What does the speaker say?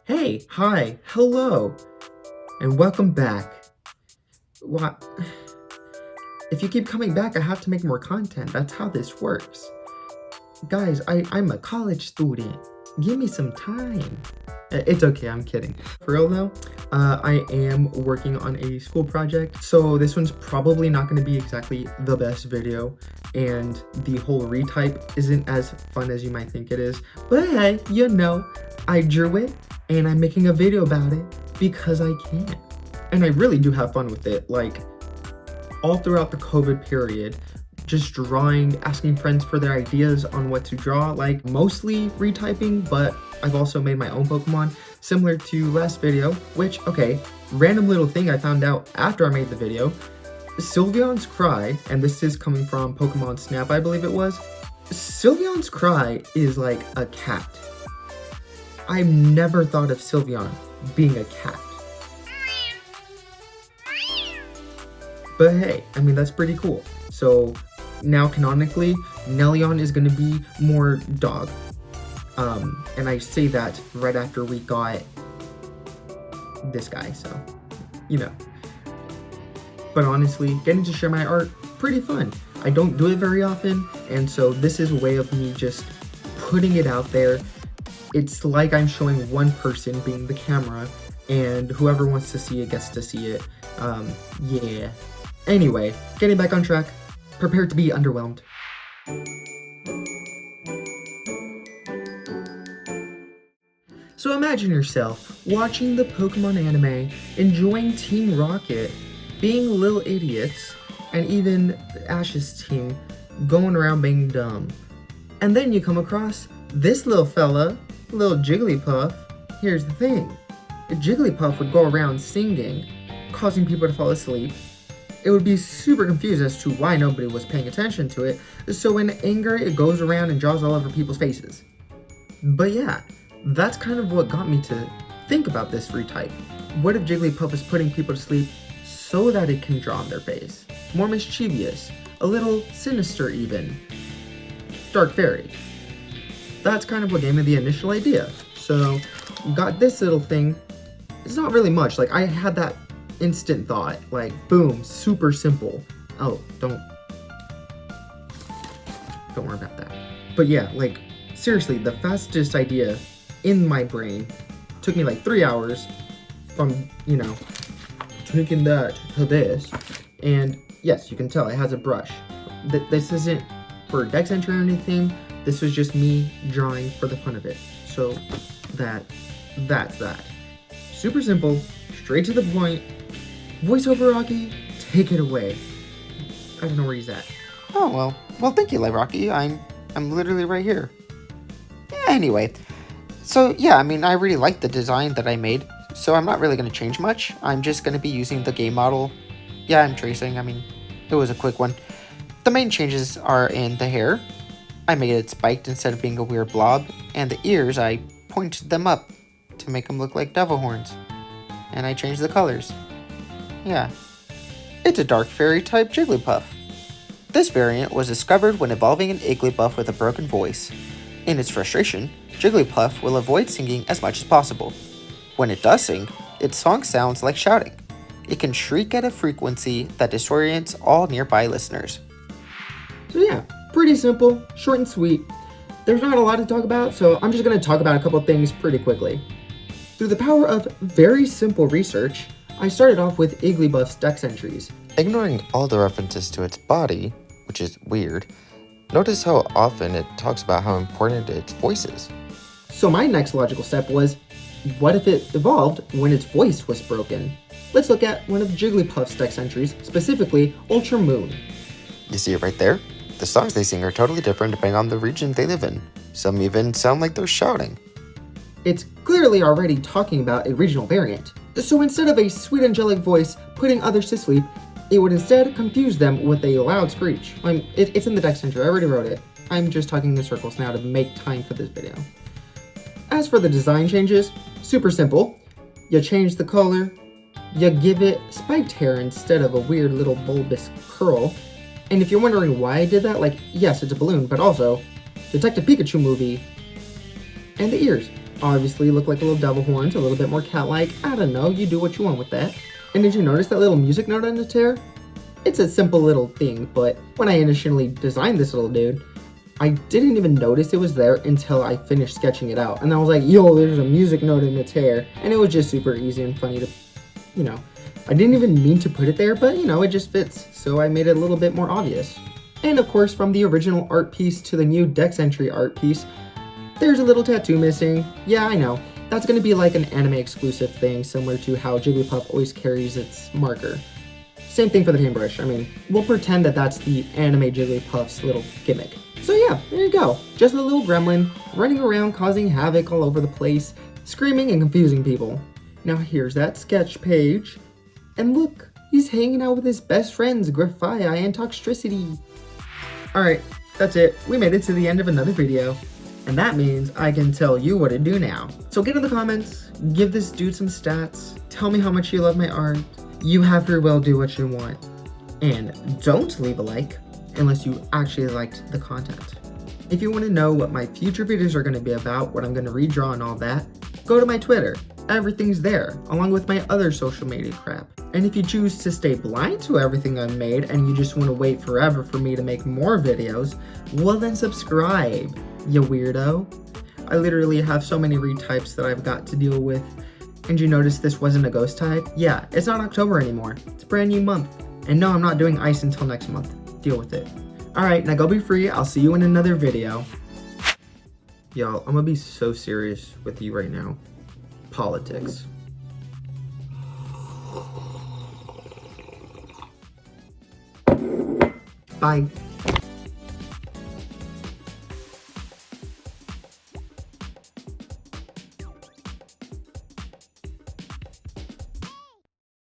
Hey, hi, hello, and welcome back. What? If you keep coming back, I have to make more content. That's how this works. Guys, I'm a college student. Give me some time. It's okay, I'm kidding. For real though, I am working on a school project, so this one's probably not going to be exactly the best video, and the whole retype isn't as fun as you might think it is, but hey, you know, I drew it, and I'm making a video about it because I can. And I really do have fun with it, like, all throughout the COVID period, just drawing, asking friends for their ideas on what to draw, like mostly retyping, but I've also made my own Pokemon, similar to last video, which, okay, random little thing I found out after I made the video, Sylveon's Cry, and this is coming from Pokemon Snap, I believe it was, Sylveon's Cry is like a cat. I've never thought of Sylveon being a cat. But hey, I mean, that's pretty cool. So now canonically, Nellion is gonna be more dog. And I say that right after we got this guy, so, you know. But honestly, getting to share my art, pretty fun. I don't do it very often, and so this is a way of me just putting it out there. It's like I'm showing one person being the camera, and whoever wants to see it gets to see it. Yeah. Anyway, getting back on track, prepare to be underwhelmed. So imagine yourself watching the Pokemon anime, enjoying Team Rocket, being little idiots, and even Ash's team going around being dumb. And then you come across this little fella, little Jigglypuff. Here's the thing, Jigglypuff would go around singing, causing people to fall asleep. It would be super confused as to why nobody was paying attention to it, so in anger it goes around and draws all over people's faces. But yeah, that's kind of what got me to think about this retype. What if Jigglypuff is putting people to sleep so that it can draw on their face? More mischievous, a little sinister even. Dark Fairy. That's kind of what gave me the initial idea. So, got this little thing. It's not really much, like I had that instant thought, like boom, super simple. Oh, don't worry about that. But yeah, like seriously, the fastest idea in my brain took me like 3 hours from, you know, tweaking that to this. And yes, you can tell it has a brush. This isn't for dex entry or anything. This was just me drawing for the fun of it. So that's that. Super simple, straight to the point. Voiceover Rocky, take it away. I don't know where he's at. Oh, well, thank you, Rocky. I'm literally right here. Anyway, so yeah, I mean, I really like the design that I made, so I'm not really going to change much. I'm just going to be using the game model. Yeah, I'm tracing. I mean, it was a quick one. The main changes are in the hair. I made it spiked instead of being a weird blob, and the ears, I pointed them up to make them look like devil horns. And I changed the colors. Yeah. It's a Dark Fairy type Jigglypuff. This variant was discovered when evolving an Igglybuff with a broken voice. In its frustration, Jigglypuff will avoid singing as much as possible. When it does sing, its song sounds like shouting. It can shriek at a frequency that disorients all nearby listeners. So yeah, pretty simple, short and sweet. There's not a lot to talk about, so I'm just going to talk about a couple things pretty quickly. Through the power of very simple research, I started off with Igglybuff's dex entries. Ignoring all the references to its body, which is weird, notice how often it talks about how important its voice is. So my next logical step was, what if it evolved when its voice was broken? Let's look at one of Jigglypuff's dex entries, specifically Ultra Moon. You see it right there? The songs they sing are totally different depending on the region they live in. Some even sound like they're shouting. It's clearly already talking about a regional variant. So instead of a sweet angelic voice putting others to sleep, it would instead confuse them with a loud screech. It's in the dex entry, I already wrote it. I'm just talking in circles now to make time for this video. As for the design changes, super simple. You change the color, you give it spiked hair instead of a weird little bulbous curl. And if you're wondering why I did that, like, yes, it's a balloon, but also Detective Pikachu movie, and the ears. Obviously, look like a little devil horns, a little bit more cat-like. I don't know, you do what you want with that. And did you notice that little music note on the tear? It's a simple little thing, but when I initially designed this little dude, I didn't even notice it was there until I finished sketching it out. And I was like, yo, there's a music note in its hair. And it was just super easy and funny to, you know, I didn't even mean to put it there, but you know, it just fits. So I made it a little bit more obvious. And of course, from the original art piece to the new Dex Entry art piece, there's a little tattoo missing. Yeah, I know. That's gonna be like an anime exclusive thing, similar to how Jigglypuff always carries its marker. Same thing for the paintbrush. I mean, we'll pretend that that's the anime Jigglypuff's little gimmick. So yeah, there you go. Just a little gremlin running around causing havoc all over the place, screaming and confusing people. Now here's that sketch page. And look, he's hanging out with his best friends, Graphii and Toxtricity. Alright, that's it. We made it to the end of another video. And that means I can tell you what to do now. So get in the comments, give this dude some stats, tell me how much you love my art. You have free will, do what you want. And don't leave a like unless you actually liked the content. If you want to know what my future videos are going to be about, what I'm going to redraw and all that, go to my Twitter. Everything's there, along with my other social media crap. And if you choose to stay blind to everything I've made and you just want to wait forever for me to make more videos, well then subscribe, you weirdo. I literally have so many retypes that I've got to deal with. And you notice this wasn't a ghost type? Yeah, it's not October anymore. It's a brand new month. And no, I'm not doing ice until next month. Deal with it. Alright, now go be free. I'll see you in another video. Y'all, I'm gonna be so serious with you right now. Politics. Bye.